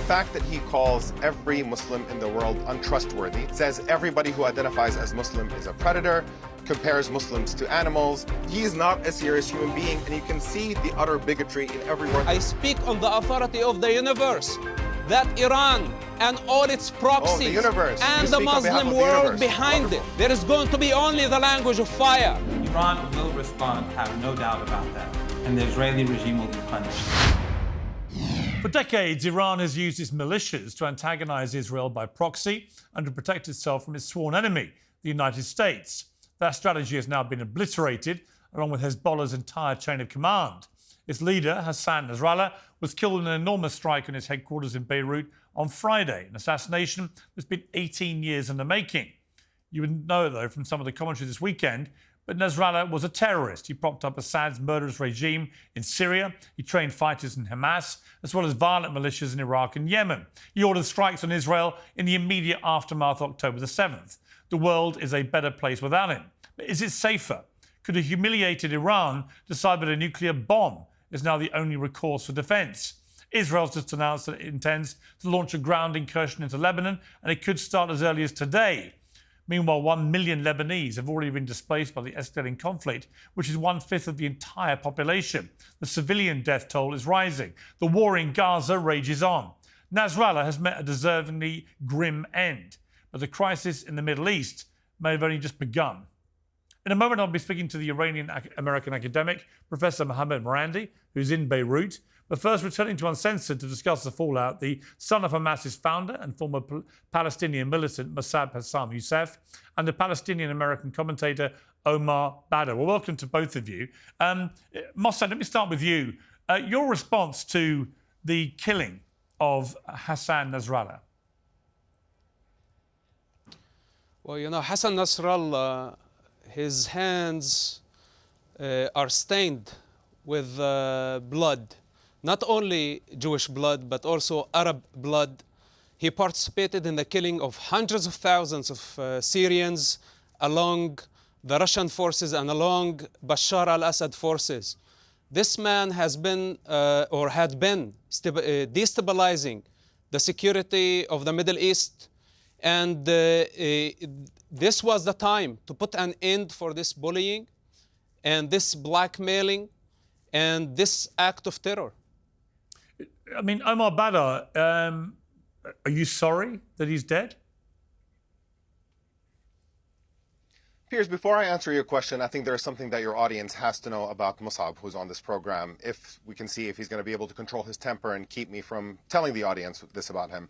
fact that he calls every Muslim in the world untrustworthy, says everybody who identifies as Muslim is a predator, compares Muslims to animals. He is not a serious human being, and you can see the utter bigotry in every word. I speak on the authority of the universe that Iran and all its proxies and the Muslim world behind it, there is going to be only the language of fire. Iran will respond, have no doubt about that, and the Israeli regime will be punished. For decades, Iran has used its militias to antagonize Israel by proxy and to protect itself from its sworn enemy, the United States. That strategy has now been obliterated, along with Hezbollah's entire chain of command. Its leader, Hassan Nasrallah, was killed in an enormous strike on his headquarters in Beirut on Friday, an assassination that's been 18 years in the making. You wouldn't know, though, from some of the commentary this weekend, but Nasrallah was a terrorist. He propped up Assad's murderous regime in Syria. He trained fighters in Hamas, as well as violent militias in Iraq and Yemen. He ordered strikes on Israel in the immediate aftermath of October the 7th. The world is a better place without him. But is it safer? Could a humiliated Iran decide that a nuclear bomb is now the only recourse for defence? Israel's just announced that it intends to launch a ground incursion into Lebanon, and it could start as early as today. Meanwhile, 1 million Lebanese have already been displaced by the escalating conflict, which is 1/5 of the entire population. The civilian death toll is rising. The war in Gaza rages on. Nasrallah has met a deservingly grim end, but the crisis in the Middle East may have only just begun. In a moment, I'll be speaking to the Iranian-American academic, Professor Mohammad Marandi, who's in Beirut. But first, returning to Uncensored to discuss the fallout, the son of Hamas's founder and former Palestinian militant Mosab Hasan Yousef and the Palestinian-American commentator Omar Baddar. Well, welcome to both of you. Mosab, let me start with you. Your response to the killing of Hassan Nasrallah? Well, you know, Hassan Nasrallah, his hands are stained with blood. Not only Jewish blood, but also Arab blood. He participated in the killing of hundreds of thousands of Syrians along the Russian forces and along Bashar al-Assad forces. This man has been, or had been, destabilizing the security of the Middle East. And this was the time to put an end for this bullying and this blackmailing and this act of terror. I mean, Omar Baddar, are you sorry that he's dead? Piers, before I answer your question, I think there is something that your audience has to know about Mosab, who's on this program, if we can see if he's going to be able to control his temper and keep me from telling the audience this about him,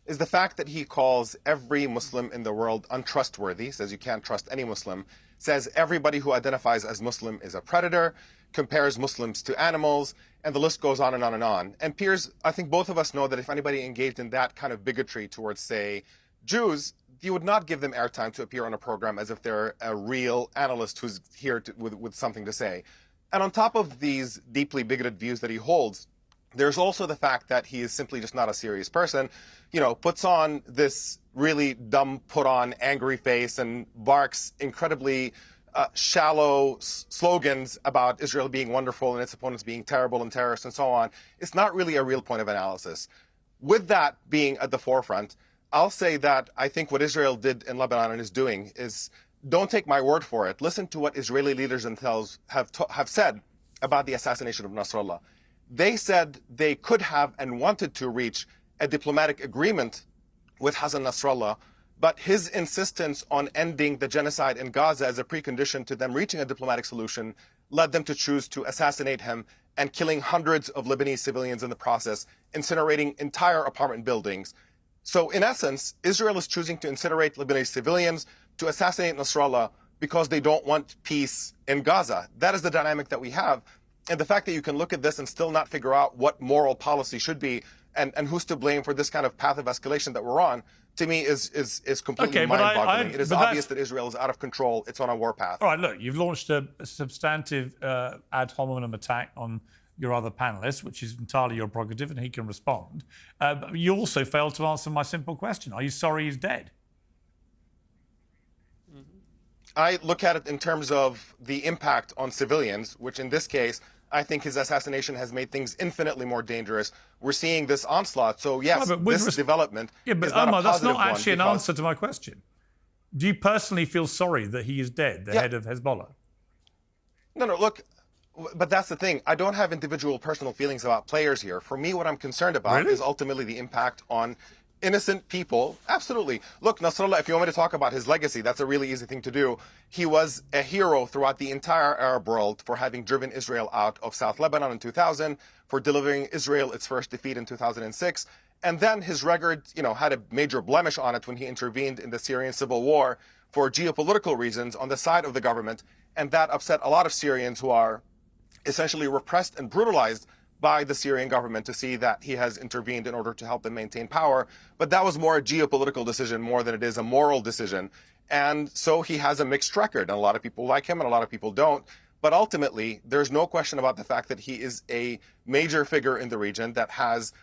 is the fact that he calls every Muslim in the world untrustworthy, says you can't trust any Muslim, says everybody who identifies as Muslim is a predator, compares Muslims to animals, and the list goes on and on and on. And Piers, I think both of us know that if anybody engaged in that kind of bigotry towards, say, Jews, you would not give them airtime to appear on a program as if they're a real analyst who's here with something to say. And on top of these deeply bigoted views that he holds, there's also the fact that he is simply just not a serious person, you know, puts on this really dumb put-on angry face and barks incredibly shallow slogans about Israel being wonderful and its opponents being terrible and terrorists and so on. It's not really a real point of analysis. With that being at the forefront, I'll say that I think what Israel did in Lebanon and is doing is, don't take my word for it, listen to what Israeli leaders themselves have said about the assassination of Nasrallah. They said they could have and wanted to reach a diplomatic agreement with Hassan Nasrallah, but his insistence on ending the genocide in Gaza as a precondition to them reaching a diplomatic solution led them to choose to assassinate him and killing hundreds of Lebanese civilians in the process, incinerating entire apartment buildings. So in essence, Israel is choosing to incinerate Lebanese civilians, to assassinate Nasrallah, because they don't want peace in Gaza. That is the dynamic that we have. And the fact that you can look at this and still not figure out what moral policy should be and who's to blame for this kind of path of escalation that we're on, to me is completely mind-boggling. It is obvious that Israel is out of control. It's on a warpath. All right, look, you've launched a substantive ad hominem attack on your other panelist, which is entirely your prerogative, and he can respond. But you also failed to answer my simple question. Are you sorry he's dead? I look at it in terms of the impact on civilians, which in this case, I think his assassination has made things infinitely more dangerous. We're seeing this onslaught. So yes, this development is not Omar, a that's not positive actually an one answer to my question. Do you personally feel sorry that he is dead, the head of Hezbollah? No, look, but that's the thing. I don't have individual personal feelings about players here. For me, what I'm concerned about is ultimately the impact on innocent people. Absolutely. Look, Nasrallah, if you want me to talk about his legacy, that's a really easy thing to do. He was a hero throughout the entire Arab world for having driven Israel out of South Lebanon in 2000, for delivering Israel its first defeat in 2006. And then his record, had a major blemish on it when he intervened in the Syrian civil war for geopolitical reasons on the side of the government. And that upset a lot of Syrians who are essentially repressed and brutalized by the Syrian government, to see that he has intervened in order to help them maintain power. But that was more a geopolitical decision more than it is a moral decision. And so he has a mixed record, and a lot of people like him and a lot of people don't. But ultimately, there's no question about the fact that he is a major figure in the region that has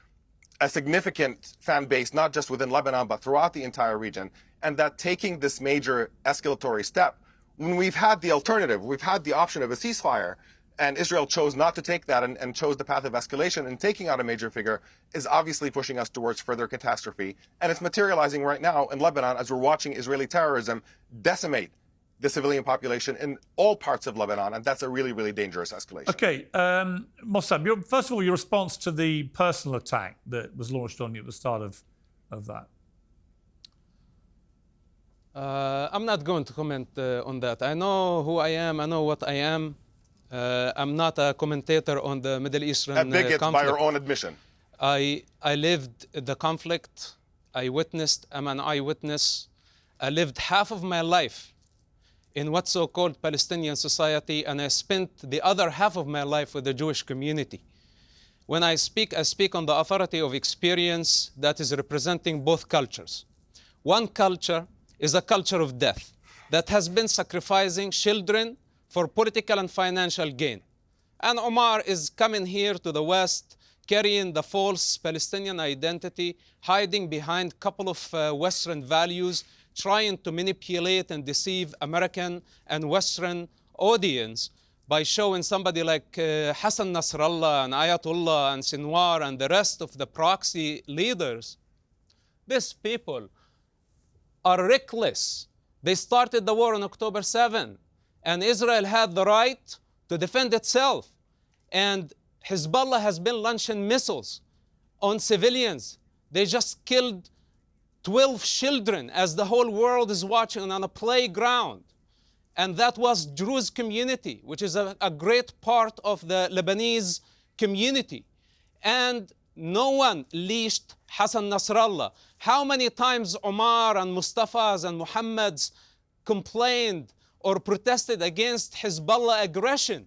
a significant fan base, not just within Lebanon, but throughout the entire region. And that taking this major escalatory step, when we've had the alternative, we've had the option of a ceasefire, and Israel chose not to take that and chose the path of escalation, and taking out a major figure is obviously pushing us towards further catastrophe. And it's materializing right now in Lebanon as we're watching Israeli terrorism decimate the civilian population in all parts of Lebanon, and that's a really, really dangerous escalation. Okay, Mosab, first of all, your response to the personal attack that was launched on you at the start of that. I'm not going to comment on that. I know who I am. I know what I am. I'm not a commentator on the Middle Eastern conflict. A bigot by your own admission. I lived the conflict. I witnessed. I'm an eyewitness. I lived half of my life in what's so-called Palestinian society, and I spent the other half of my life with the Jewish community. When I speak on the authority of experience that is representing both cultures. One culture is a culture of death that has been sacrificing children for political and financial gain. And Omar is coming here to the West, carrying the false Palestinian identity, hiding behind a couple of Western values, trying to manipulate and deceive American and Western audience by showing somebody like Hassan Nasrallah and Ayatollah and Sinwar and the rest of the proxy leaders. These people are reckless. They started the war on October 7, and Israel had the right to defend itself. And Hezbollah has been launching missiles on civilians. They just killed 12 children as the whole world is watching on a playground. And that was Druze community, which is a great part of the Lebanese community. And no one leashed Hassan Nasrallah. How many times Omar and Mustafa's and Muhammad's complained or protested against Hezbollah aggression,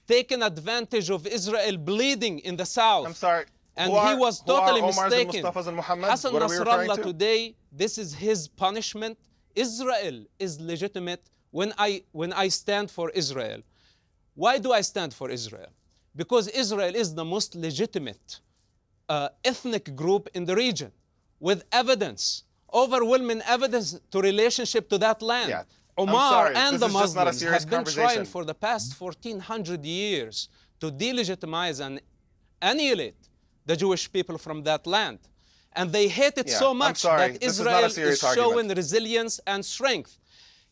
taking advantage of Israel bleeding in the south? I'm sorry. And he was totally mistaken. And Mustafas and Muhammad? Hassan What are we referring Nasrallah to? today, this is his punishment. Israel is legitimate when I stand for Israel. Why do I stand for Israel? Because Israel is the most legitimate ethnic group in the region, with evidence, overwhelming evidence to relationship to that land. Yeah. Omar and the Muslims serious have been conversation. trying for the past 1400 years to delegitimize and annihilate the Jewish people from that land. And they hate it so much that Israel is showing resilience and strength.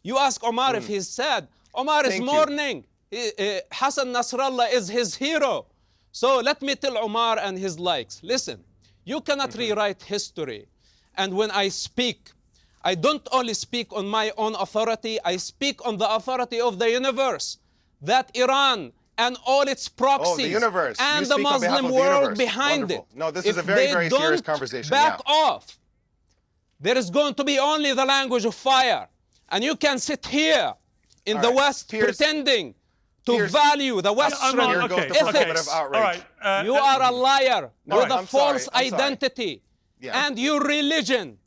You ask Omar if he's sad. Omar is mourning. Hassan Nasrallah is his hero. So let me tell Omar and his likes, listen, you cannot rewrite history. And when I speak, I don't only speak on my own authority, I speak on the authority of the universe, that Iran and all its proxies and the Muslim world behind it. No, this is a very, very serious conversation. Back off. There is going to be only the language of fire. And you can sit here in the West pretending to value the Western ethics. You are a liar with a false identity and your religion.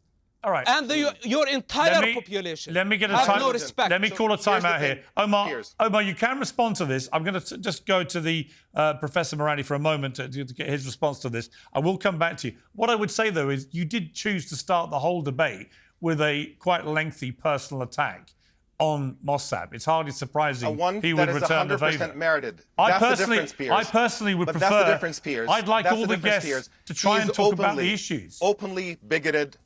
All right. And your entire population. Let me get a have time. no respect. Let me call a timeout here. Omar, you can respond to this. I'm going to just go to the Professor Marandi for a moment to get his response to this. I will come back to you. What I would say, though, is you did choose to start the whole debate with a quite lengthy personal attack on Mosab. It's hardly surprising one he that would is return the 100% favour. merited. I That's the difference, Piers. personally would but prefer. That's the difference, Piers. I'd like That's all the guests Piers. to try He's and talk about the issues. Openly bigoted.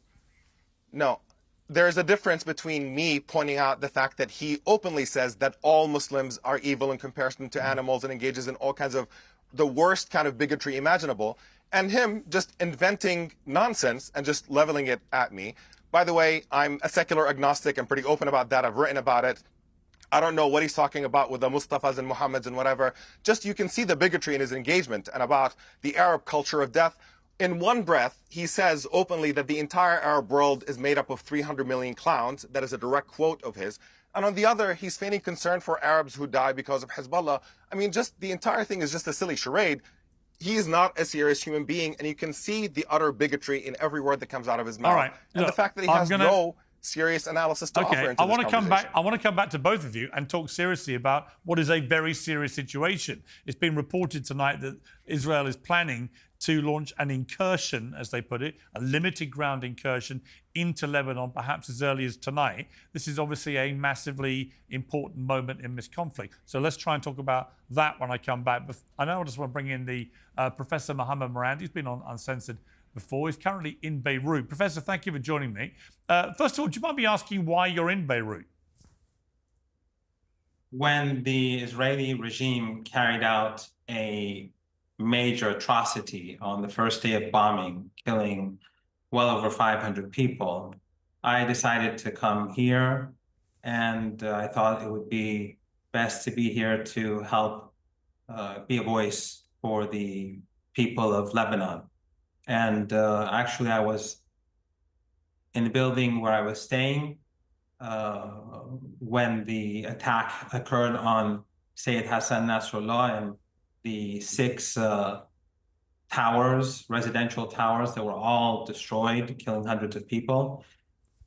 No. There's a difference between me pointing out the fact that he openly says that all Muslims are evil in comparison to animals and engages in all kinds of the worst kind of bigotry imaginable, and him just inventing nonsense and just leveling it at me. By the way, I'm a secular agnostic. I'm pretty open about that. I've written about it. I don't know what he's talking about with the Mustafas and Muhammads and whatever. Just you can see the bigotry in his engagement and about the Arab culture of death. In one breath, he says openly that the entire Arab world is made up of 300 million clowns. That is a direct quote of his. And on the other, he's feigning concern for Arabs who die because of Hezbollah. I mean, just the entire thing is just a silly charade. He is not a serious human being, and you can see the utter bigotry in every word that comes out of his mouth. All right. And Look, the fact that he has no serious analysis to offer into I want this to come back. conversation. I want to come back to both of you and talk seriously about what is a very serious situation. It's been reported tonight that Israel is planning to launch an incursion, as they put it, a limited ground incursion into Lebanon, perhaps as early as tonight. This is obviously a massively important moment in this conflict. So let's try and talk about that when I come back. I know I just want to bring in the Professor Mohammad Marandi. He's been on Uncensored before. He's currently in Beirut. Professor, thank you for joining me. First of all, do you mind me asking why you're in Beirut? When the Israeli regime carried out a major atrocity on the first day of bombing, killing well over 500 people, I decided to come here, and I thought it would be best to be here to help be a voice for the people of Lebanon. And actually, I was in the building where I was staying when the attack occurred on Sayyid Hassan Nasrallah and the 6 towers, residential towers that were all destroyed, killing hundreds of people.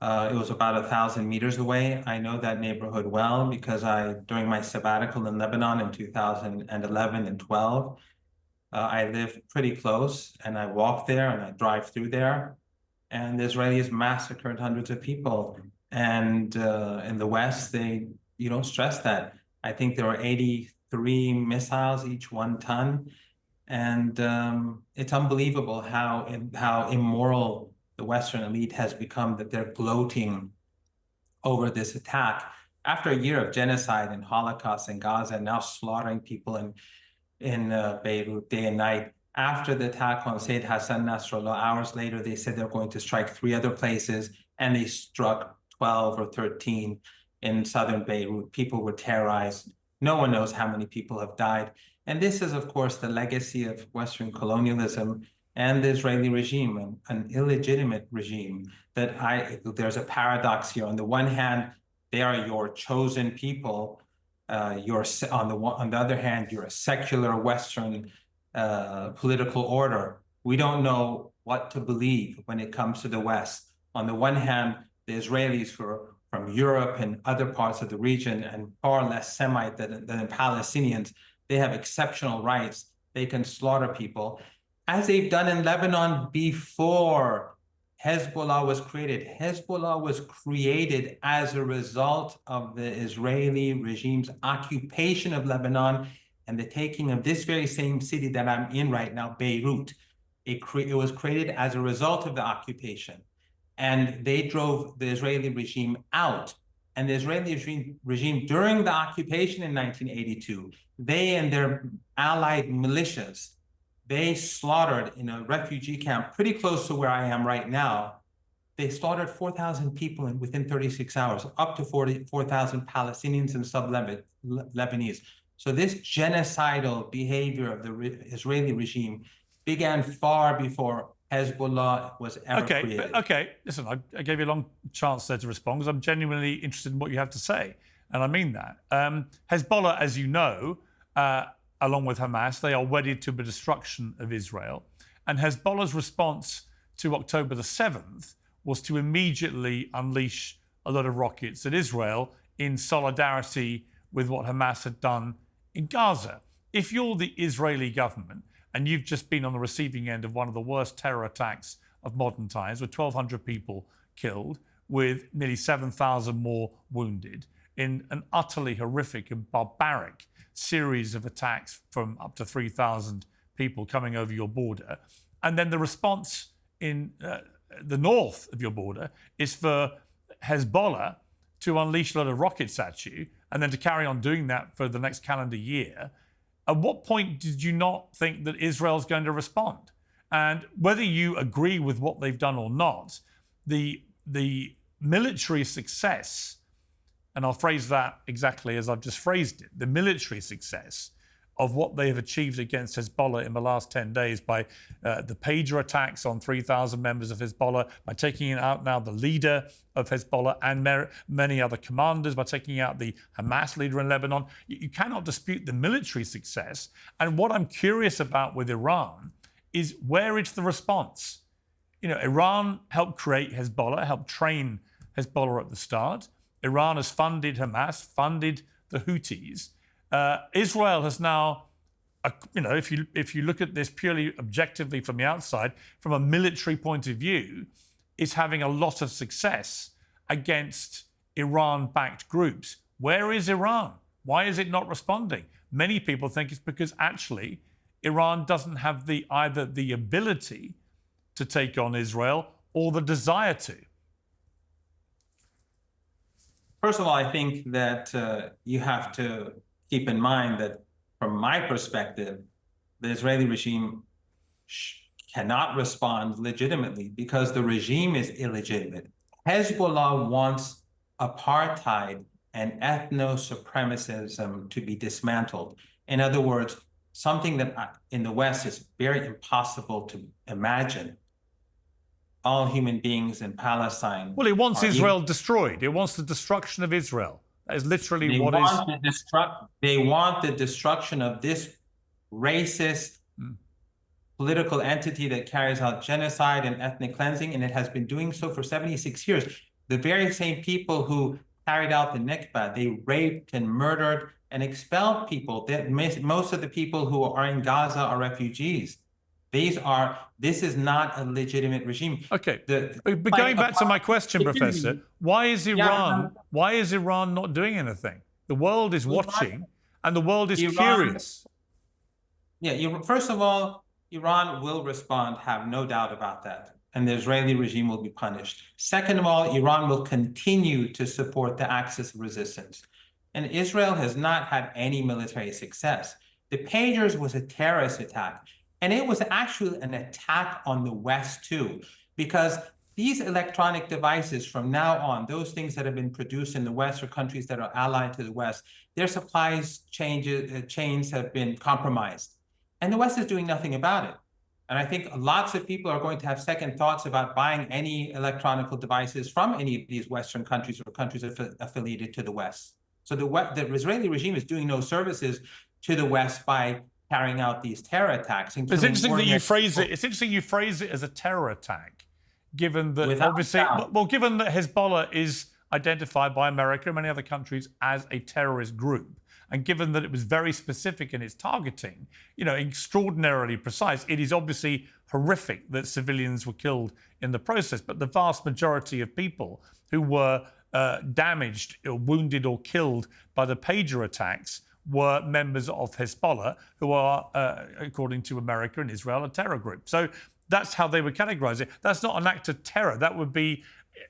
It was about 1,000 meters away. I know that neighborhood well because during my sabbatical in Lebanon in 2011 and 12, I lived pretty close, and I walk there and I drive through there, and the Israelis massacred hundreds of people. And in the West, you don't stress that. I think there were 83 missiles, each 1 ton. And it's unbelievable how immoral the Western elite has become, that they're gloating over this attack. After a year of genocide and Holocaust in Gaza, and now slaughtering people in Beirut day and night. After the attack on Sayyid Hassan Nasrallah, hours later, they said they're going to strike 3 other places, and they struck 12 or 13 in southern Beirut. People were terrorized. No one knows how many people have died. And this is, of course, the legacy of Western colonialism and the Israeli regime, an illegitimate regime. There's a paradox here. On the one hand, they are your chosen people. On the other hand, you're a secular Western political order. We don't know what to believe when it comes to the West. On the one hand, the Israelis who are from Europe and other parts of the region and far less Semite than Palestinians, they have exceptional rights. They can slaughter people, as they've done in Lebanon before Hezbollah was created. Hezbollah was created as a result of the Israeli regime's occupation of Lebanon and the taking of this very same city that I'm in right now, Beirut. It was created as a result of the occupation. And they drove the Israeli regime out. And the Israeli regime during the occupation in 1982, they and their allied militias, they slaughtered in a refugee camp pretty close to where I am right now. They slaughtered 4,000 people within 36 hours, up to 4,000 Palestinians and sub-Lebanese. So this genocidal behavior of the Israeli regime began far before Hezbollah was ever created. Okay, listen, I gave you a long chance there to respond because I'm genuinely interested in what you have to say, and I mean that. Hezbollah, as you know, along with Hamas, they are wedded to the destruction of Israel, and Hezbollah's response to October the 7th was to immediately unleash a lot of rockets at Israel in solidarity with what Hamas had done in Gaza. If you're the Israeli government, and you've just been on the receiving end of one of the worst terror attacks of modern times, with 1,200 people killed, with nearly 7,000 more wounded, in an utterly horrific and barbaric series of attacks from up to 3,000 people coming over your border. And then the response in the north of your border is for Hezbollah to unleash a lot of rockets at you and then to carry on doing that for the next calendar year. At what point did you not think that Israel's going to respond? And whether you agree with what they've done or not, the military success, and I'll phrase that exactly as I've just phrased it, the military success of what they have achieved against Hezbollah in the last 10 days by the pager attacks on 3,000 members of Hezbollah, by taking out now the leader of Hezbollah and many other commanders, by taking out the Hamas leader in Lebanon. You cannot dispute the military success. And what I'm curious about with Iran is where is the response? You know, Iran helped create Hezbollah, helped train Hezbollah at the start. Iran has funded Hamas, funded the Houthis. Israel has now, you know, if you look at this purely objectively from the outside, from a military point of view, is having a lot of success against Iran-backed groups. Where is Iran? Why is it not responding? Many people think it's because actually Iran doesn't have either the ability to take on Israel or the desire to. First of all, I think that you have to keep in mind that from my perspective, the Israeli regime cannot respond legitimately because the regime is illegitimate. Hezbollah wants apartheid and ethno-supremacism to be dismantled. In other words, something that in the West is very impossible to imagine. All human beings in Palestine. Well, it wants Israel destroyed. It wants the destruction of Israel. That is literally they want the destruction of this racist political entity that carries out genocide and ethnic cleansing, and it has been doing so for 76 years. The very same people who carried out the Nakba, they raped and murdered and expelled people. Most of the people who are in Gaza are refugees. This is not a legitimate regime. Okay, but going back to my question, Professor, why is Iran not doing anything? The world is watching, and the world is curious. Yeah, first of all, Iran will respond, have no doubt about that, and the Israeli regime will be punished. Second of all, Iran will continue to support the axis of resistance. And Israel has not had any military success. The pagers was a terrorist attack. And it was actually an attack on the West, too, because these electronic devices from now on, those things that have been produced in the West or countries that are allied to the West, their supplies chains have been compromised. And the West is doing nothing about it. And I think lots of people are going to have second thoughts about buying any electronic devices from any of these Western countries or countries affiliated to the West. So the Israeli regime is doing no services to the West by carrying out these terror attacks. It's interesting that you phrase it. It's interesting you phrase it as a terror attack, given that given that Hezbollah is identified by America and many other countries as a terrorist group, and given that it was very specific in its targeting, you know, extraordinarily precise. It is obviously horrific that civilians were killed in the process, but the vast majority of people who were damaged or wounded or killed by the pager attacks were members of Hezbollah, who are, according to America and Israel, a terror group. So that's how they would categorize it. That's not an act of terror. That would be,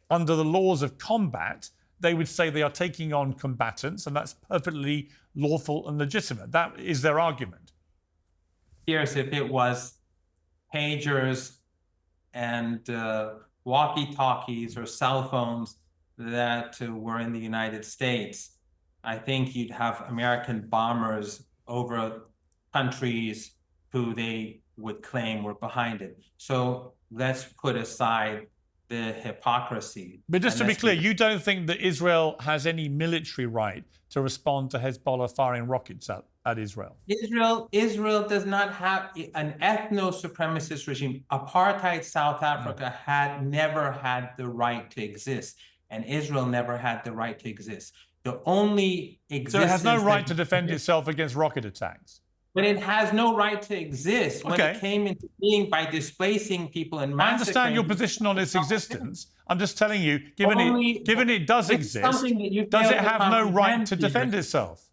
under the laws of combat, they would say they are taking on combatants, and that's perfectly lawful and legitimate. That is their argument. Piers, if it was pagers and walkie-talkies or cell phones that were in the United States, I think you'd have American bombers over countries who they would claim were behind it. So let's put aside the hypocrisy. But just to be clear, you don't think that Israel has any military right to respond to Hezbollah firing rockets at Israel? Israel does not have an ethno-supremacist regime. Apartheid South Africa never had the right to exist, and Israel never had the right to exist. The only existence... So it has no right to defend itself against rocket attacks? But it has no right to exist when it came into being by displacing people and massacring. I understand your position on its existence. I'm just telling you, given it does exist, does it have no right to defend itself?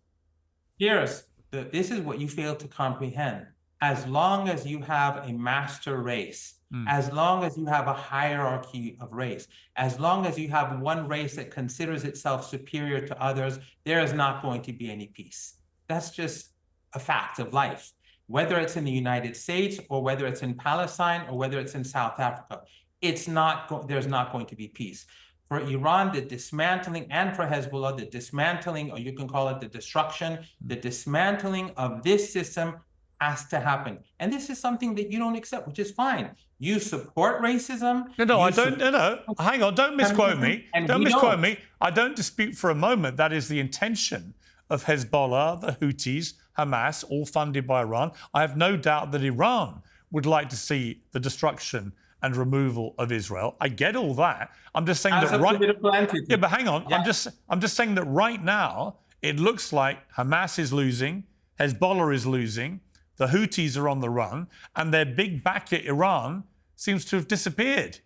Piers, this is what you fail to comprehend. As long as you have a master race, as long as you have a hierarchy of race, as long as you have one race that considers itself superior to others, there is not going to be any peace. That's just a fact of life. Whether it's in the United States or whether it's in Palestine or whether it's in South Africa, there's not going to be peace. For Iran, the dismantling, and for Hezbollah, the dismantling, or you can call it the destruction, the dismantling of this system has to happen. And this is something that you don't accept, which is fine. You support racism. No, I don't. No, hang on. Don't misquote me. Don't misquote me. I don't dispute for a moment that is the intention of Hezbollah, the Houthis, Hamas, all funded by Iran. I have no doubt that Iran would like to see the destruction and removal of Israel. I get all that. I'm just saying that yeah, but hang on. Yeah. I'm just saying that right now it looks like Hamas is losing, Hezbollah is losing, the Houthis are on the run, and their big backer Iran seems to have disappeared.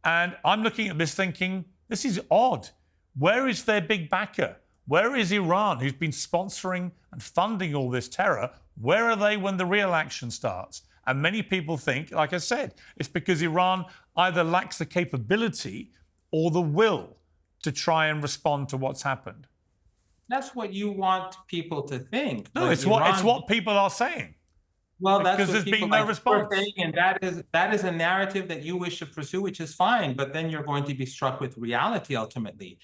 And I'm looking at this thinking, this is odd. Where is their big backer? Where is Iran, who's been sponsoring and funding all this terror? Where are they when the real action starts? And many people think, like I said, it's because Iran either lacks the capability or the will to try and respond to what's happened. That's what you want people to think. No, it's what people are saying. Well, that's because what there's been no response. Saying, and that is a narrative that you wish to pursue, which is fine. But then you're going to be struck with reality ultimately.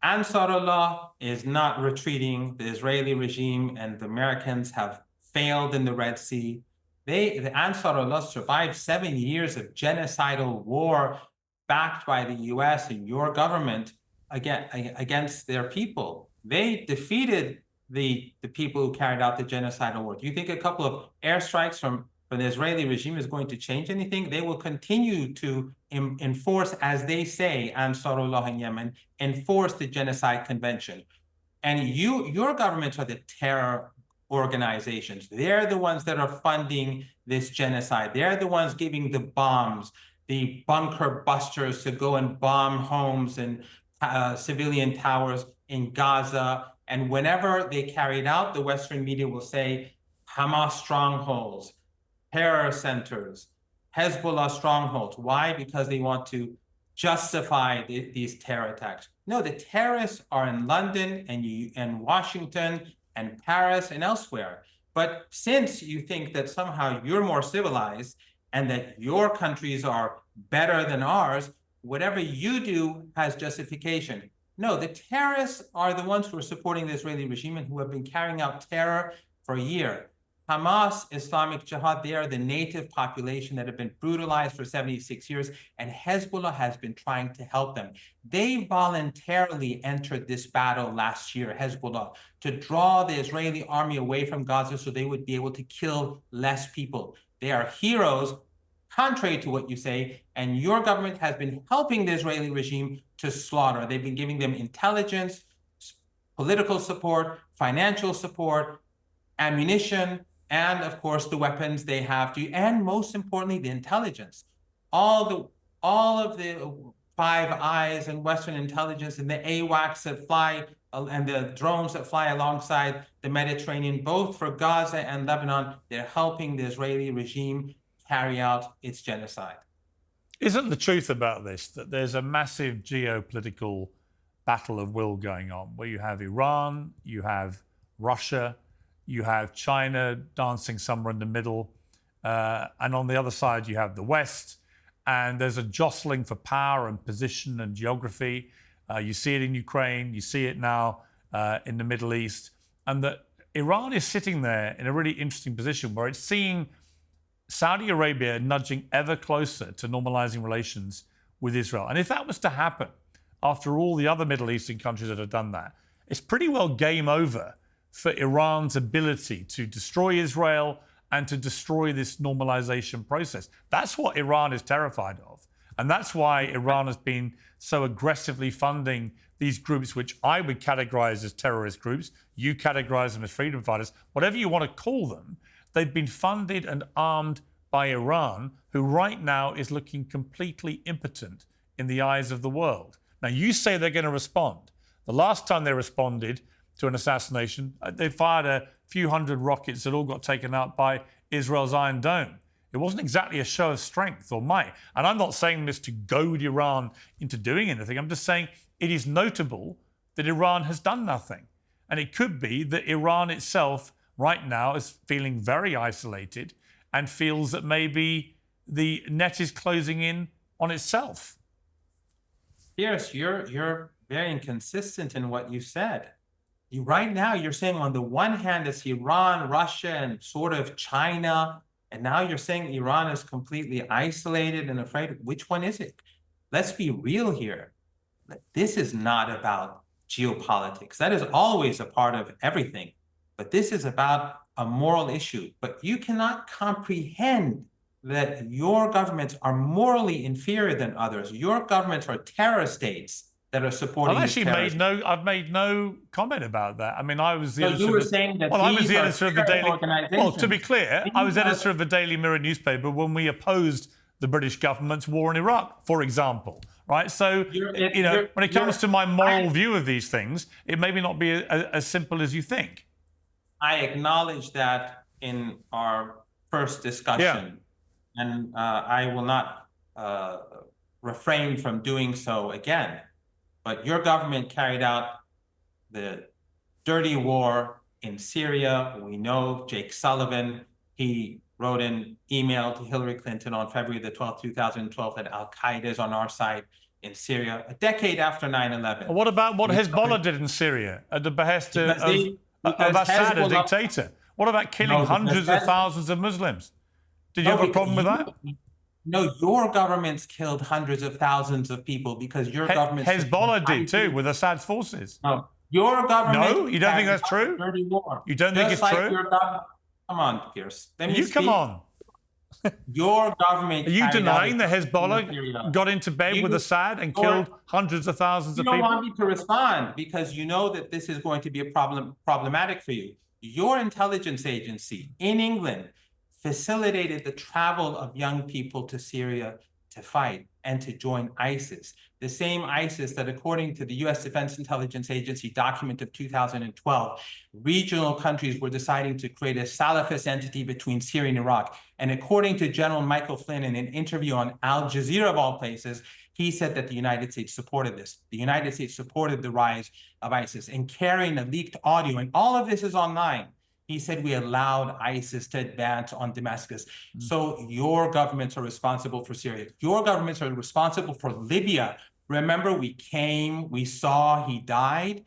Nasrallah is not retreating. The Israeli regime and the Americans have failed in the Red Sea. The Nasrallah survived 7 years of genocidal war backed by the US and your government against their people. They defeated the people who carried out the genocidal war. Do you think a couple of airstrikes from the Israeli regime is going to change anything? They will continue to enforce, as they say, Ansarullah in Yemen, enforce the Genocide Convention. And your governments are the terror organizations. They're the ones that are funding this genocide. They're the ones giving the bombs, the bunker busters to go and bomb homes and civilian towers in Gaza. And whenever they carry it out, the Western media will say Hamas strongholds, terror centers, Hezbollah strongholds. Why? Because they want to justify these terror attacks. No, the terrorists are in London and Washington and Paris and elsewhere. But since you think that somehow you're more civilized and that your countries are better than ours, whatever you do has justification. No, the terrorists are the ones who are supporting the Israeli regime and who have been carrying out terror for a year. Hamas, Islamic Jihad, they are the native population that have been brutalized for 76 years, and Hezbollah has been trying to help them. They voluntarily entered this battle last year, Hezbollah, to draw the Israeli army away from Gaza so they would be able to kill less people. They are heroes, contrary to what you say, and your government has been helping the Israeli regime to slaughter. They've been giving them intelligence, political support, financial support, ammunition, and of course the weapons they have to, and most importantly, the intelligence. All of the Five Eyes and Western intelligence and the AWACS that fly and the drones that fly alongside the Mediterranean, both for Gaza and Lebanon, they're helping the Israeli regime carry out its genocide. Isn't the truth about this that there's a massive geopolitical battle of will going on, where you have Iran, you have Russia, you have China dancing somewhere in the middle, and on the other side you have the West, and there's a jostling for power and position and geography. You see it in Ukraine, you see it now in the Middle East, and that Iran is sitting there in a really interesting position where it's seeing Saudi Arabia nudging ever closer to normalizing relations with Israel. And if that was to happen, after all the other Middle Eastern countries that have done that, it's pretty well game over for Iran's ability to destroy Israel and to destroy this normalization process. That's what Iran is terrified of. And that's why Iran has been so aggressively funding these groups, which I would categorize as terrorist groups. You categorize them as freedom fighters, whatever you want to call them. They've been funded and armed by Iran, who right now is looking completely impotent in the eyes of the world. Now, you say they're going to respond. The last time they responded to an assassination, they fired a few hundred rockets that all got taken out by Israel's Iron Dome. It wasn't exactly a show of strength or might. And I'm not saying this to goad Iran into doing anything. I'm just saying it is notable that Iran has done nothing. And it could be that Iran itself right now is feeling very isolated and feels that maybe the net is closing in on itself. Piers, you're very inconsistent in what you said. Right now, you're saying on the one hand, it's Iran, Russia, and sort of China, and now you're saying Iran is completely isolated and afraid. Which one is it? Let's be real here. This is not about geopolitics. That is always a part of everything. But this is about a moral issue. But you cannot comprehend that your governments are morally inferior than others. Your governments are terror states that are supporting. I've made no comment about that. I mean, I was the editor. You were saying that I was the editor of the Daily. Well, to be clear, I was editor of the Daily Mirror newspaper when we opposed the British government's war in Iraq, for example. Right. So when it comes to my moral view of these things, it may not be as simple as you think. I acknowledge that in our first discussion, and I will not refrain from doing so again. But your government carried out the dirty war in Syria. We know Jake Sullivan, he wrote an email to Hillary Clinton on February the 12th, 2012, that Al-Qaeda is on our side in Syria, a decade after 9/11. What about what Hezbollah did in Syria at the behest of Assad, a dictator? What about killing hundreds of thousands of Muslims? Did you have a problem with that? No, your governments killed hundreds of thousands of people because your government... Hezbollah did too, with Assad's forces. No, your government... No, you don't think that's true? Dirty war. You don't think it's true? Come on, Piers. Come on. Your government... Are you denying that Hezbollah got into bed with Assad and killed hundreds of thousands of people? You don't want me to respond because you know that this is going to be a problematic for you. Your intelligence agency in England facilitated the travel of young people to Syria to fight and to join ISIS. The same ISIS that, according to the U.S. Defense Intelligence Agency document of 2012, regional countries were deciding to create a Salafist entity between Syria and Iraq. And according to General Michael Flynn in an interview on Al Jazeera, of all places, he said that the United States supported this. The United States supported the rise of ISIS and carrying a leaked audio, and all of this is online. He said we allowed ISIS to advance on Damascus. So your governments are responsible for Syria. Your governments are responsible for Libya. Remember, we came, we saw, he died.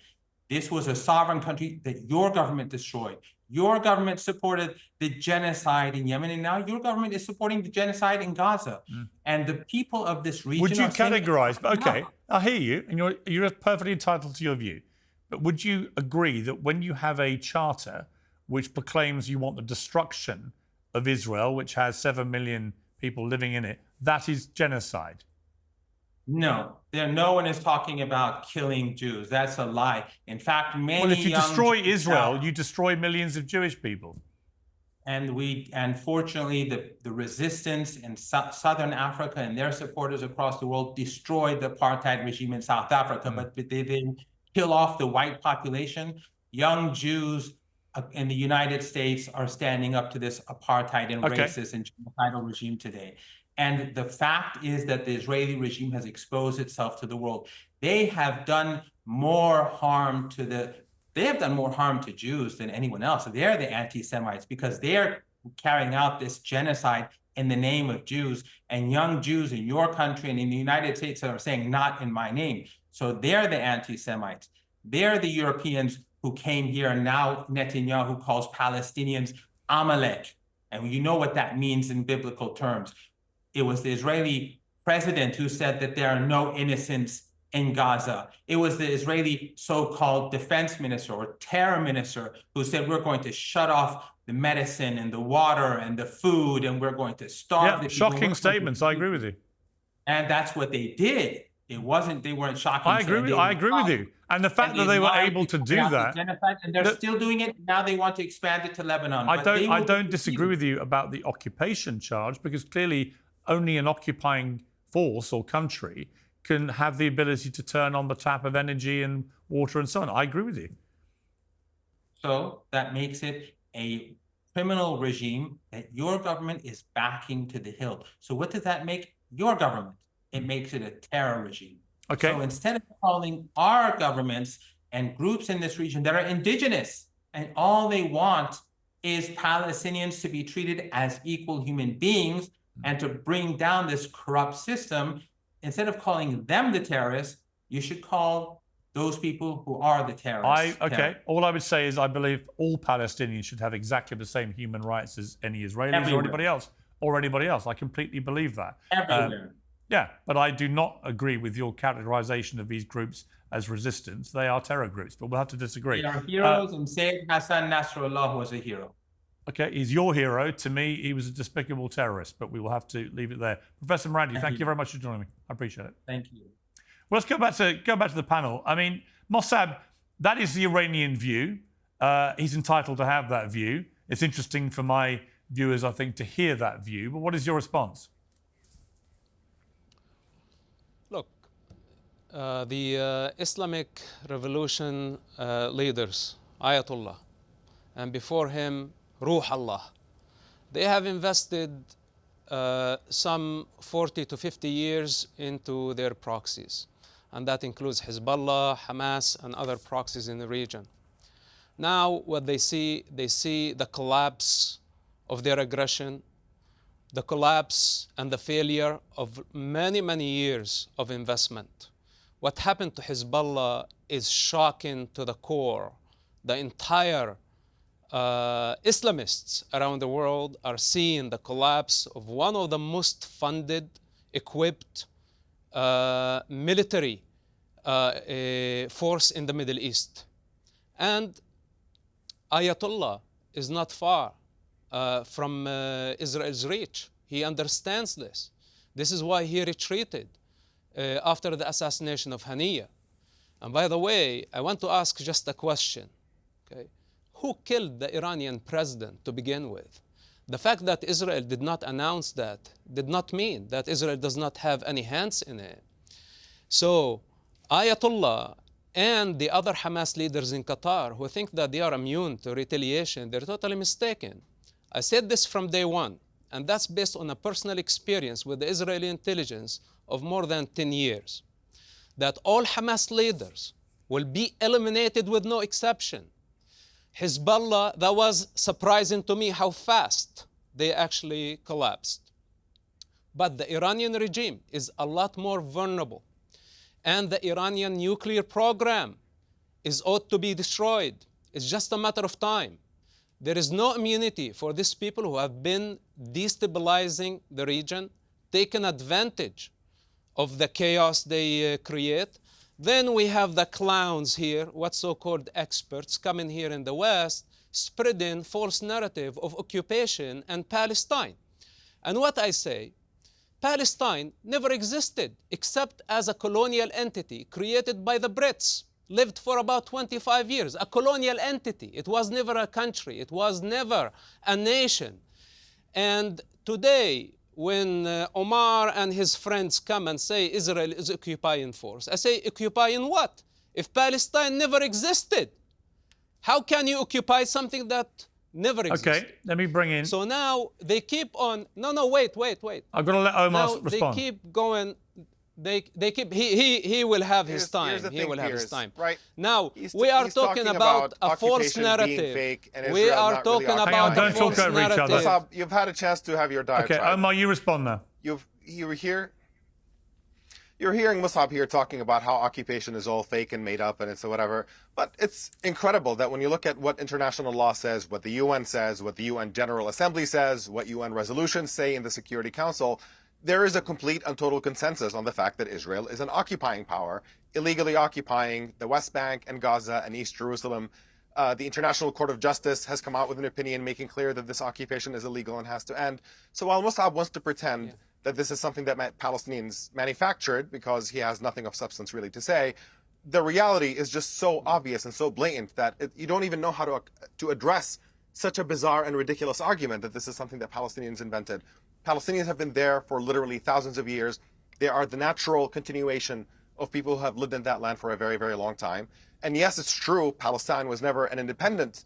This was a sovereign country that your government destroyed. Your government supported the genocide in Yemen, and now your government is supporting the genocide in Gaza. And the people of this region... Would you categorize... Okay, I hear you, and you're perfectly entitled to your view. But would you agree that when you have a charter which proclaims you want the destruction of Israel, which has 7 million people living in it, that is genocide? No, no one is talking about killing Jews. That's a lie. In fact, many Well, if you destroy Jews Israel, you destroy millions of Jewish people. And fortunately, the resistance in Southern Africa and their supporters across the world destroyed the apartheid regime in South Africa, but they didn't kill off the white population. Young Jews in the United States are standing up to this apartheid and racist and genocidal regime today. And the fact is that the Israeli regime has exposed itself to the world. They have done more harm to Jews than anyone else. They're the anti-Semites because they're carrying out this genocide in the name of Jews, and young Jews in your country and in the United States are saying, not in my name. So they're the anti-Semites. They're the Europeans who came here, and now Netanyahu calls Palestinians Amalek. And you know what that means in biblical terms. It was the Israeli president who said that there are no innocents in Gaza. It was the Israeli so-called defense minister or terror minister who said, we're going to shut off the medicine and the water and the food, and we're going to starve the people. Shocking statements. I agree with you. And that's what they did. It wasn't, they weren't shocking. I agree with you. And the fact that they were able to do that, genocide, and they're still doing it. Now they want to expand it to Lebanon. I don't disagree with you about the occupation charge, because clearly only an occupying force or country can have the ability to turn on the tap of energy and water and so on. I agree with you. So that makes it a criminal regime that your government is backing to the hilt. So what does that make your government? It makes it a terror regime. Okay. So instead of calling our governments and groups in this region that are indigenous, and all they want is Palestinians to be treated as equal human beings and to bring down this corrupt system, instead of calling them the terrorists, you should call those people who are the terrorists. All I would say is I believe all Palestinians should have exactly the same human rights as any Israelis or anybody else. I completely believe that. Everywhere. Yeah, but I do not agree with your categorization of these groups as resistance. They are terror groups, but we'll have to disagree. They are heroes, and Secretary Hassan Nasrallah was a hero. Okay, he's your hero. To me, he was a despicable terrorist, but we will have to leave it there. Professor Marandi, thank you very much for joining me. I appreciate it. Thank you. Well, let's go back to the panel. I mean, Mosab, that is the Iranian view. He's entitled to have that view. It's interesting for my viewers, I think, to hear that view. But what is your response? Look, the Islamic Revolution leaders, Ayatollah, and before him, Ruh Allah, they have invested some 40 to 50 years into their proxies. And that includes Hezbollah, Hamas, and other proxies in the region. Now, what they see the collapse of their aggression, the collapse and the failure of many, many years of investment. What happened to Hezbollah is shocking to the core. The entire Islamists around the world are seeing the collapse of one of the most funded, equipped military force in the Middle East. And Ayatollah is not far from Israel's reach. He understands this. This is why he retreated after the assassination of Haniyeh. And by the way, I want to ask just a question. Okay? Who killed the Iranian president to begin with? The fact that Israel did not announce that did not mean that Israel does not have any hands in it. So Ayatollah and the other Hamas leaders in Qatar who think that they are immune to retaliation, they're totally mistaken. I said this from day one, and that's based on a personal experience with the Israeli intelligence of more than 10 years, that all Hamas leaders will be eliminated with no exception. Hezbollah, that was surprising to me how fast they actually collapsed. But the Iranian regime is a lot more vulnerable. And the Iranian nuclear program is ought to be destroyed. It's just a matter of time. There is no immunity for these people who have been destabilizing the region, taken advantage of the chaos they create. Then we have the clowns here, what so-called experts coming here in the West, spreading false narrative of occupation and Palestine. And what I say, Palestine never existed except as a colonial entity created by the Brits, lived for about 25 years, a colonial entity. It was never a country. It was never a nation. And today, when Omar and his friends come and say Israel is occupying force, I say, occupying what? If Palestine never existed, how can you occupy something that never existed? Okay, let me bring in. So now they keep on. No, wait. I've got to let Omar now respond. They keep going. They keep. He will have his time. He will have his time. Right. Now we are talking about a false narrative. We are talking about a false narrative. Mosab, you've had a chance to have your diatribe. Okay, Omar, you respond now. You're hearing Mosab here talking about how occupation is all fake and made up and it's whatever. But it's incredible that when you look at what international law says, what the UN says, what the UN General Assembly says, what UN resolutions say in the Security Council, there is a complete and total consensus on the fact that Israel is an occupying power, illegally occupying the West Bank and Gaza and East Jerusalem. The International Court of Justice has come out with an opinion making clear that this occupation is illegal and has to end. So while Mosab wants to pretend that this is something that Palestinians manufactured because he has nothing of substance really to say. The reality is just so obvious and so blatant that you don't even know how to address such a bizarre and ridiculous argument that this is something that Palestinians invented. Palestinians have been there for literally thousands of years. They are the natural continuation of people who have lived in that land for a very, very long time. And yes, it's true, Palestine was never an independent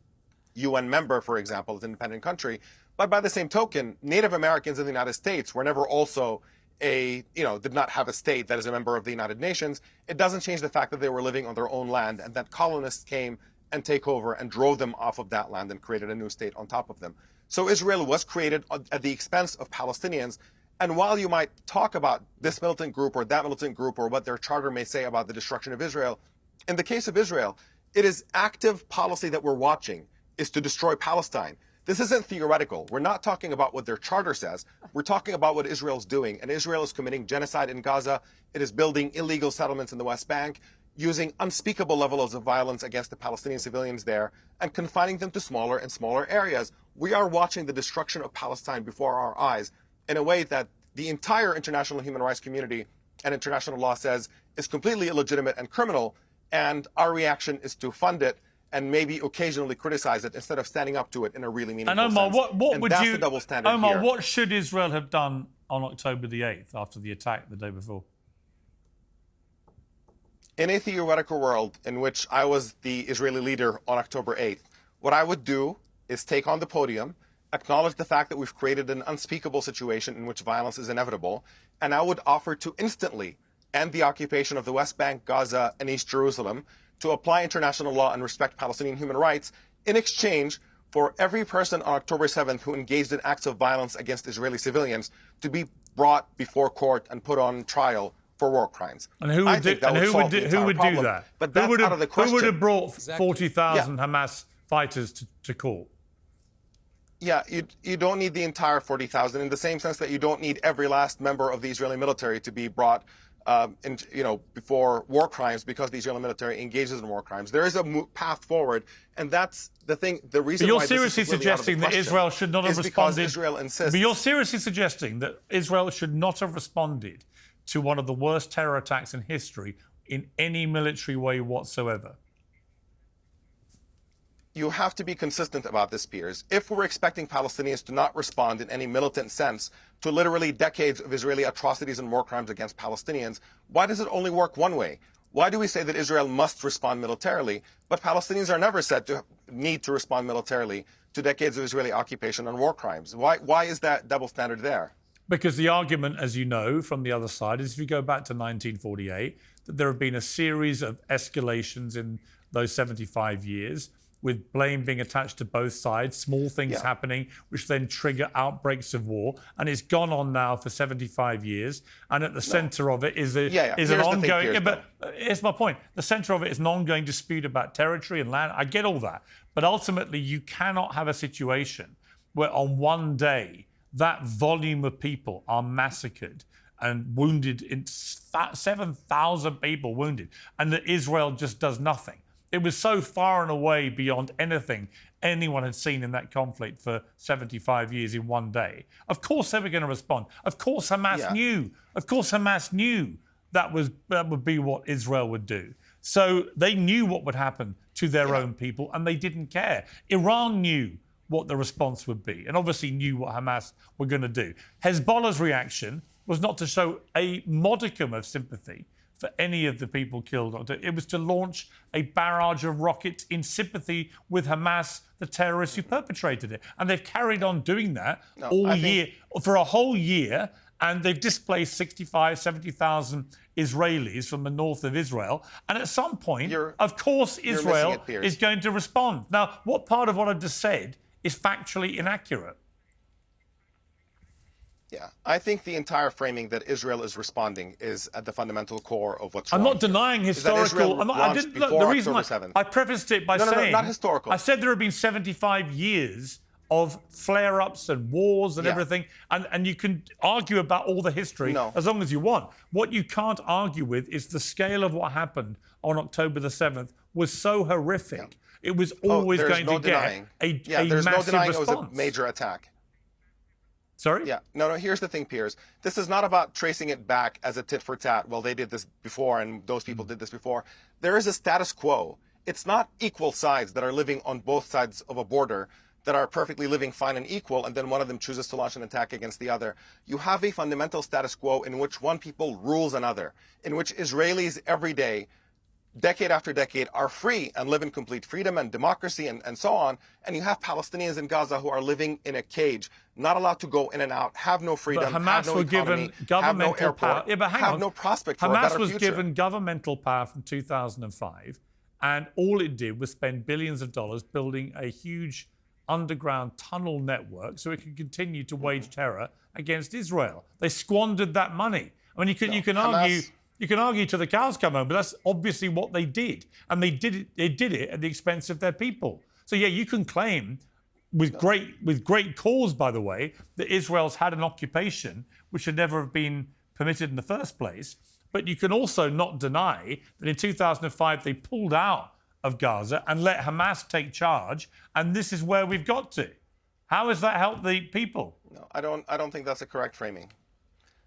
UN member, for example, as an independent country. But by the same token, Native Americans in the United States were never also did not have a state that is a member of the United Nations. It doesn't change the fact that they were living on their own land and that colonists came and take over and drove them off of that land and created a new state on top of them. So Israel was created at the expense of Palestinians. And while you might talk about this militant group or that militant group or what their charter may say about the destruction of Israel, in the case of Israel, it is active policy that we're watching is to destroy Palestine. This isn't theoretical. We're not talking about what their charter says. We're talking about what Israel's doing. And Israel is committing genocide in Gaza. It is building illegal settlements in the West Bank, using unspeakable levels of violence against the Palestinian civilians there, and confining them to smaller and smaller areas. We are watching the destruction of Palestine before our eyes in a way that the entire international human rights community and international law says is completely illegitimate and criminal. And our reaction is to fund it and maybe occasionally criticize it instead of standing up to it in a really meaningful and Omar, sense. what would that's you, the double standard Omar, here. what should Israel have done on October the 8th after the attack the day before? In a theoretical world in which I was the Israeli leader on October 8th, what I would do is take on the podium, acknowledge the fact that we've created an unspeakable situation in which violence is inevitable, and I would offer to instantly end the occupation of the West Bank, Gaza, and East Jerusalem, to apply international law and respect Palestinian human rights in exchange for every person on October 7th who engaged in acts of violence against Israeli civilians to be brought before court and put on trial for war crimes. And who would do that? But that's out of the question. Who would have brought 40,000 Hamas fighters to court? Yeah, you don't need the entire 40,000 in the same sense that you don't need every last member of the Israeli military to be brought before war crimes because the Israeli military engages in war crimes. There is a path forward, and that's the thing. The reason but you're why seriously this is really suggesting that Israel should not have responded. Israel insists. But you're seriously suggesting that Israel should not have responded to one of the worst terror attacks in history in any military way whatsoever. You have to be consistent about this, Piers. If we're expecting Palestinians to not respond in any militant sense to literally decades of Israeli atrocities and war crimes against Palestinians, why does it only work one way? Why do we say that Israel must respond militarily, but Palestinians are never said to need to respond militarily to decades of Israeli occupation and war crimes? Why is that double standard there? Because the argument, as you know, from the other side is if you go back to 1948, that there have been a series of escalations in those 75 years, with blame being attached to both sides, small things happening, which then trigger outbreaks of war. And it's gone on now for 75 years. And at the centre of it is an ongoing... but here's my point. The centre of it is an ongoing dispute about territory and land. I get all that. But ultimately, you cannot have a situation where on one day, that volume of people are massacred and wounded, 7,000 people wounded, and that Israel just does nothing. It was so far and away beyond anything anyone had seen in that conflict for 75 years in one day. Of course they were going to respond. Of course Hamas knew. Of course Hamas knew that would be what Israel would do. So they knew what would happen to their own people, and they didn't care. Iran knew what the response would be, and obviously knew what Hamas were going to do. Hezbollah's reaction was not to show a modicum of sympathy for any of the people killed. It was to launch a barrage of rockets in sympathy with Hamas, the terrorists who perpetrated it. And they've carried on doing that for a whole year, and they've displaced 65, 70,000 Israelis from the north of Israel. And at some point, of course, Israel is going to respond. Now, what part of what I've just said is factually inaccurate? Yeah, I think the entire framing that Israel is responding is at the fundamental core of what's wrong. I'm not denying historical. The reason I prefaced it by saying not historical. I said there have been 75 years of flare-ups and wars and everything, and you can argue about all the history as long as you want. What you can't argue with is the scale of what happened on October the 7th was so horrific. Yeah. It was always going to get a massive response. It was a major attack. Sorry? Yeah. No, here's the thing, Piers. This is not about tracing it back as a tit for tat. Well, they did this before and those people did this before. There is a status quo. It's not equal sides that are living on both sides of a border that are perfectly living fine and equal, and then one of them chooses to launch an attack against the other. You have a fundamental status quo in which one people rules another, in which Israelis every day, decade after decade, are free and live in complete freedom and democracy and so on. And you have Palestinians in Gaza who are living in a cage, not allowed to go in and out, have no freedom, but Hamas have no were economy, given governmental have no airport, power. Yeah, but hang have on. no prospect for a Hamas better was future. given governmental power from 2005, and all it did was spend billions of dollars building a huge underground tunnel network so it could continue to wage terror against Israel. They squandered that money. I mean, you can argue to the cows come home, but that's obviously what they did, and they did it at the expense of their people. So yeah, you can claim with great cause, by the way, that Israel's had an occupation which should never have been permitted in the first place. But you can also not deny that in 2005 they pulled out of Gaza and let Hamas take charge, and this is where we've got to. How has that helped the people? No, I don't think that's a correct framing.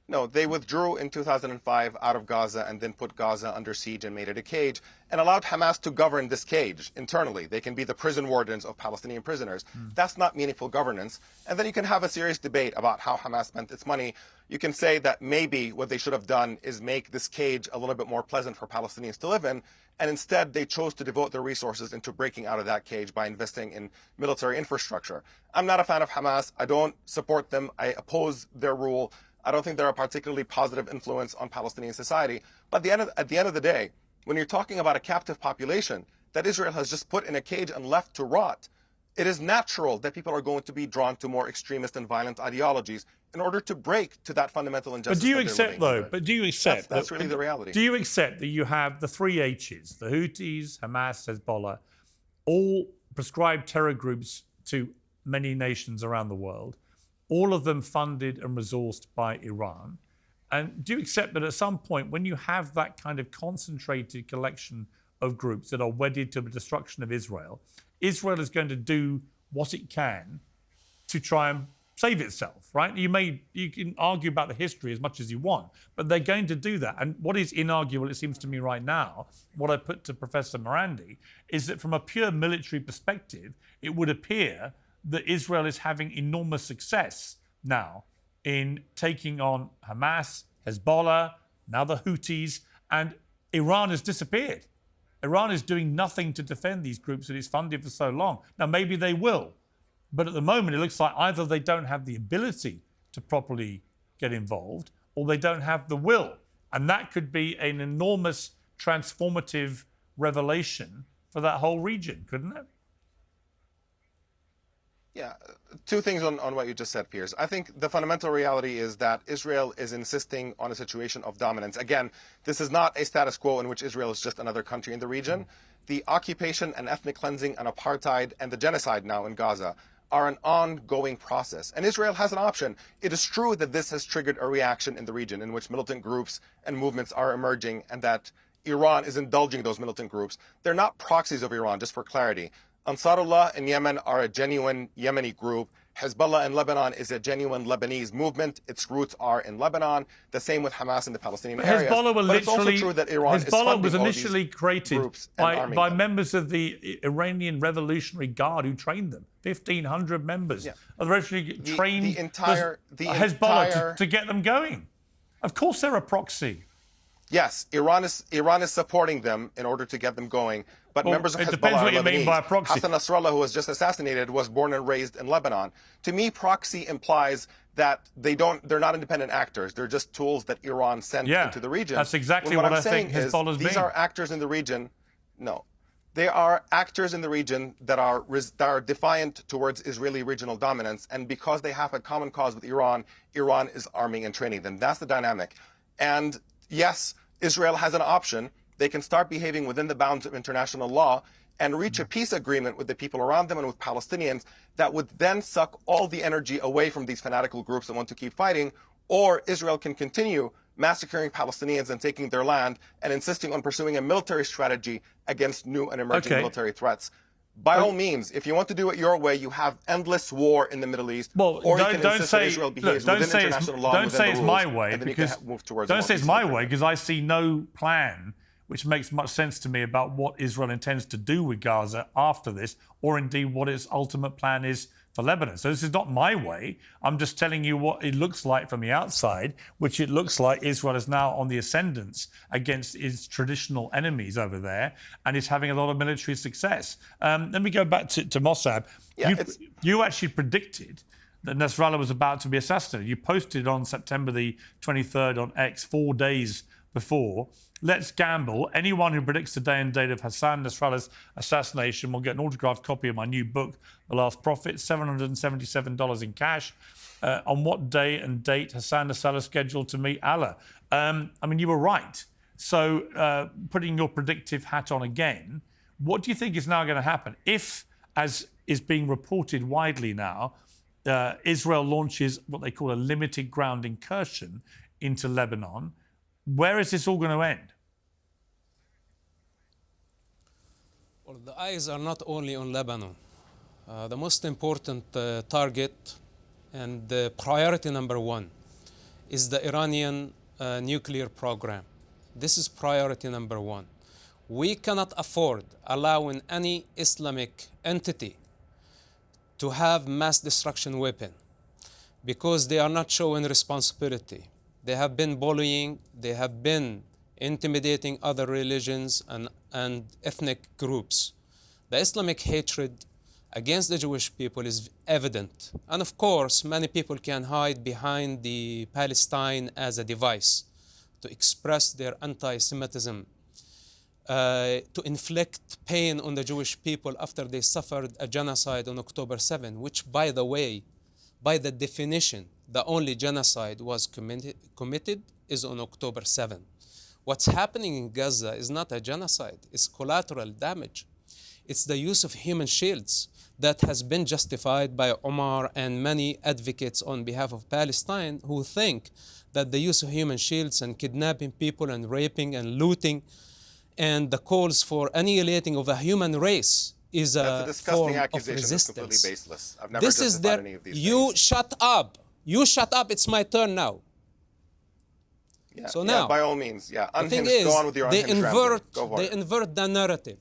No, they withdrew in 2005 out of Gaza and then put Gaza under siege and made it a cage and allowed Hamas to govern this cage internally. They can be the prison wardens of Palestinian prisoners. That's not meaningful governance. And then you can have a serious debate about how Hamas spent its money. You can say that maybe what they should have done is make this cage a little bit more pleasant for Palestinians to live in. And instead, they chose to devote their resources into breaking out of that cage by investing in military infrastructure. I'm not a fan of Hamas. I don't support them. I oppose their rule. I don't think they're a particularly positive influence on Palestinian society. But at the end of the day, when you're talking about a captive population that Israel has just put in a cage and left to rot, it is natural that people are going to be drawn to more extremist and violent ideologies in order to break to that fundamental injustice. But do you accept, though? But do you accept that's really the reality? Do you accept that you have the three H's, the Houthis, Hamas, Hezbollah, all prescribed terror groups to many nations around the world, all of them funded and resourced by Iran? And do you accept that at some point, when you have that kind of concentrated collection of groups that are wedded to the destruction of Israel, Israel is going to do what it can to try and save itself, right? You can argue about the history as much as you want, but they're going to do that. And what is inarguable, it seems to me right now, what I put to Professor Marandi, is that from a pure military perspective, it would appear that Israel is having enormous success now in taking on Hamas, Hezbollah, now the Houthis, and Iran has disappeared. Iran is doing nothing to defend these groups that it's funded for so long. Now, maybe they will, but at the moment, it looks like either they don't have the ability to properly get involved or they don't have the will. And that could be an enormous transformative revelation for that whole region, couldn't it? Yeah, two things on what you just said, Piers. I think the fundamental reality is that Israel is insisting on a situation of dominance. Again, this is not a status quo in which Israel is just another country in the region. The occupation and ethnic cleansing and apartheid and the genocide now in Gaza are an ongoing process. And Israel has an option. It is true that this has triggered a reaction in the region in which militant groups and movements are emerging and that Iran is indulging those militant groups. They're not proxies of Iran, just for clarity. Ansarullah in Yemen are a genuine Yemeni group. Hezbollah in Lebanon is a genuine Lebanese movement. Its roots are in Lebanon. The same with Hamas in the Palestinian areas. Hezbollah were but it's also true that Iran Hezbollah was is initially created by them. members of the Iranian Revolutionary Guard who trained them. 1,500 members of the Revolutionary trained Hezbollah to get them going. Of course, they're a proxy. Yes, Iran is supporting them in order to get them going. But members of Hezbollah depends what you mean by a proxy. Hassan Nasrallah, who was just assassinated, was born and raised in Lebanon. To me, proxy implies that they're not independent actors. They're just tools that Iran sent into the region. That's exactly what I think Hezbollah's these are actors in the region. No. They are actors in the region that are defiant towards Israeli regional dominance. And because they have a common cause with Iran, Iran is arming and training them. That's the dynamic. And yes, Israel has an option. They can start behaving within the bounds of international law and reach a peace agreement with the people around them and with Palestinians that would then suck all the energy away from these fanatical groups that want to keep fighting. Or Israel can continue massacring Palestinians and taking their land and insisting on pursuing a military strategy against new and emerging military threats. By all means, if you want to do it your way, you have endless war in the Middle East. Well, or you can don't insist say that Israel behaves don't within say international law. don't say it's my way, and then because you can move towards don't say it's my way, agreement. because I see no plan which makes much sense to me about what Israel intends to do with Gaza after this, or indeed what its ultimate plan is for Lebanon. So this is not my way. I'm just telling you what it looks like from the outside, which it looks like Israel is now on the ascendance against its traditional enemies over there, and is having a lot of military success. Let me go back to Mossab. Yeah, You actually predicted that Nasrallah was about to be assassinated. You posted on September the 23rd on X, 4 days before. Let's gamble. Anyone who predicts the day and date of Hassan Nasrallah's assassination will get an autographed copy of my new book, The Last Prophet, $777 in cash. On what day and date Hassan Nasrallah scheduled to meet Allah? I mean, you were right. So putting your predictive hat on again, what do you think is now going to happen? If, as is being reported widely now, Israel launches what they call a limited ground incursion into Lebanon, where is this all going to end? Well, the eyes are not only on Lebanon. The most important target and priority number one is the Iranian nuclear program. This is priority number one. We cannot afford allowing any Islamic entity to have mass destruction weapon, because they are not showing responsibility. They have been bullying, they have been intimidating other religions and ethnic groups. The Islamic hatred against the Jewish people is evident. And of course, many people can hide behind the Palestine as a device to express their anti-Semitism, to inflict pain on the Jewish people after they suffered a genocide on October 7, which, by the way, by the definition, the only genocide was committed is on October 7. What's happening in Gaza is not a genocide, it's collateral damage. It's the use of human shields that has been justified by Omar and many advocates on behalf of Palestine, who think that the use of human shields and kidnapping people and raping and looting and the calls for annihilating of the human race is That's a disgusting form accusation. of resistance. That's completely baseless. I've never This is justified their, any of these you things. shut up. You shut up. It's my turn now. Yeah, So yeah, now, by all means, yeah. the thing Unhinged. is, Go on with your unhinged rambling. Go for it. invert the narrative.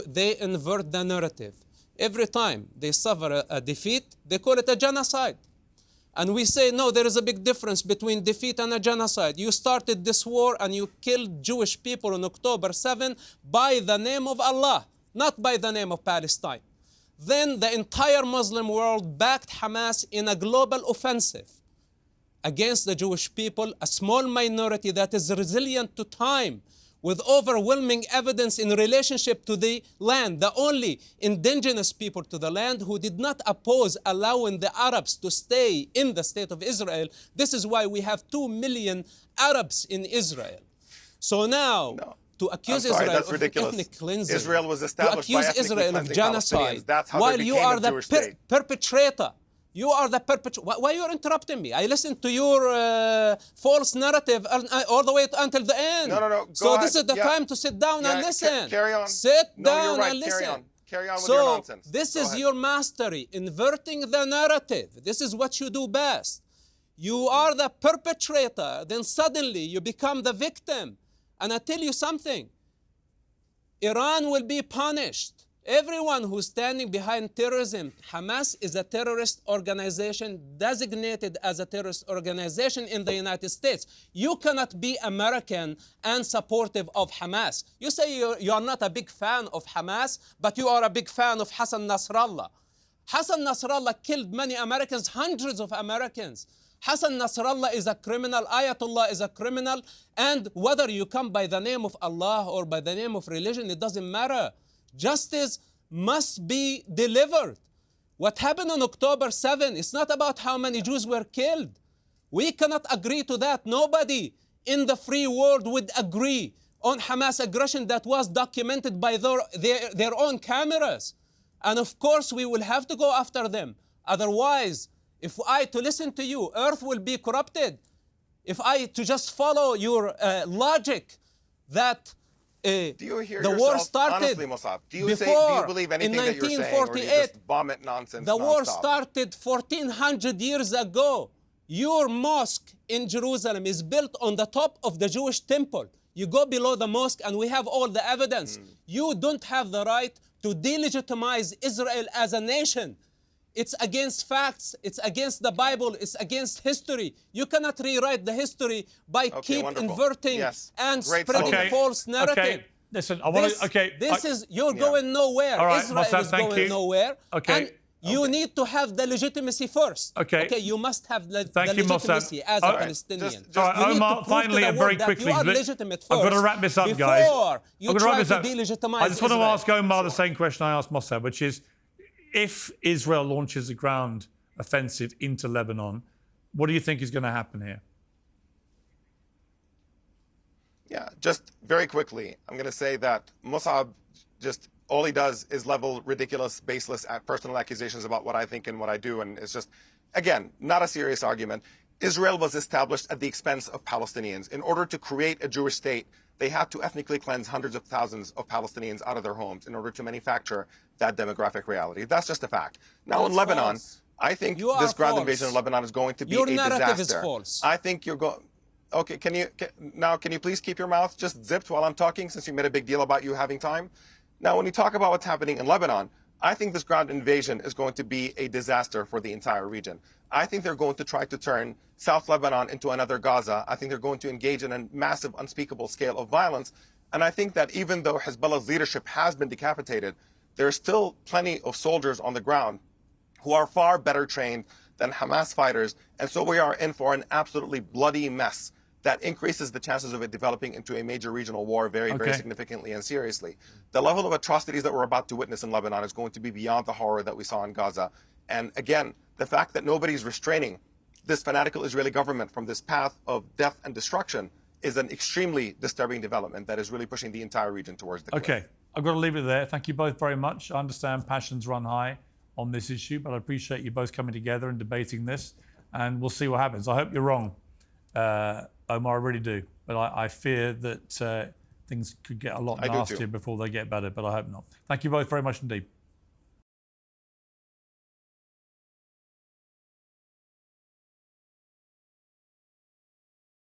They invert the narrative. Every time they suffer a defeat, they call it a genocide. And we say, no, there is a big difference between defeat and a genocide. You started this war and you killed Jewish people on October 7 by the name of Allah, not by the name of Palestine. Then the entire Muslim world backed Hamas in a global offensive against the Jewish people, a small minority that is resilient to time, with overwhelming evidence in relationship to the land, the only indigenous people to the land who did not oppose allowing the Arabs to stay in the state of Israel. This is why we have 2 million Arabs in Israel. So now, to accuse Israel that's of ridiculous. ethnic cleansing, Israel was to established by accuse ethnically Israel of cleansing genocide, Palestinians. That's how while they you became are a the Jewish state. perpetrator. You are the perpetrator. Why are you interrupting me? I listened to your false narrative all the way until the end. No. Go so ahead. this is the time to sit down and listen. Carry on. Sit down you're right. and listen. Carry on with your nonsense. This Go is ahead. your mastery, inverting the narrative. This is what you do best. You are the perpetrator, then suddenly you become the victim. And I tell you something, Iran will be punished. Everyone who's standing behind terrorism, Hamas is a terrorist organization designated as a terrorist organization in the United States. You cannot be American and supportive of Hamas. You say you are not a big fan of Hamas, but you are a big fan of Hassan Nasrallah. Hassan Nasrallah killed many Americans, hundreds of Americans. Hassan Nasrallah is a criminal, Ayatollah is a criminal, and whether you come by the name of Allah or by the name of religion, it doesn't matter. Justice must be delivered. What happened on October 7, it's not about how many Jews were killed. We cannot agree to that. Nobody in the free world would agree on Hamas aggression that was documented by their own cameras. And of course, we will have to go after them. Otherwise, if I to listen to you, earth will be corrupted. If I to just follow your logic that Do you hear the yourself? war started Honestly, Mosab, do you before, believe anything in that you're saying, or do you 1948. just vomit nonsense The war nonstop? started 1400 years ago. Your mosque in Jerusalem is built on the top of the Jewish temple. You go below the mosque and we have all the evidence. You don't have the right to delegitimize Israel as a nation. It's against facts, it's against the Bible, it's against history. You cannot rewrite the history by keep wonderful. inverting Yes. and Great spreading slogan. false narrative. Okay. Listen, I want to. You're going nowhere. All right, Israel Mosab, is thank going you. nowhere. Okay. And you need to have the legitimacy first. Okay. Okay, you must have the Thank you, legitimacy Mosab. as All a right. Palestinian. All right, You need Omar, to prove finally to the and very world that quickly, you are but legitimate first. I've got to wrap this up, guys. Before you I'm gonna try wrap this to up. delegitimize I just want to Israel. ask Omar the same question I asked Mosab, which is, if Israel launches a ground offensive into Lebanon, what do you think is going to happen here? Yeah, just very quickly, I'm going to say that Mosab just all he does is level ridiculous, baseless personal accusations about what I think and what I do, and it's just, again, not a serious argument. Israel was established at the expense of Palestinians. In order to create a Jewish state, they had to ethnically cleanse hundreds of thousands of Palestinians out of their homes in order to manufacture that demographic reality. That's just a fact. Now That's in Lebanon, false. I think You are this ground false. invasion of Lebanon is going to be Your a narrative disaster. is false. I think you're going. Okay, can you please keep your mouth just zipped while I'm talking, since you made a big deal about you having time? Now, when you talk about what's happening in Lebanon, I think this ground invasion is going to be a disaster for the entire region. I think they're going to try to turn South Lebanon into another Gaza. I think they're going to engage in a massive, unspeakable scale of violence. And I think that even though Hezbollah's leadership has been decapitated, there are still plenty of soldiers on the ground who are far better trained than Hamas fighters. And so we are in for an absolutely bloody mess that increases the chances of it developing into a major regional war very significantly and seriously. The level of atrocities that we're about to witness in Lebanon is going to be beyond the horror that we saw in Gaza. And again, the fact that nobody's restraining this fanatical Israeli government from this path of death and destruction is an extremely disturbing development that is really pushing the entire region towards the cliff. Okay, I've got to leave it there. Thank you both very much. I understand passions run high on this issue, but I appreciate you both coming together and debating this, and we'll see what happens. I hope you're wrong, Omar, I really do. But I fear that things could get a lot nastier before they get better, but I hope not. Thank you both very much indeed.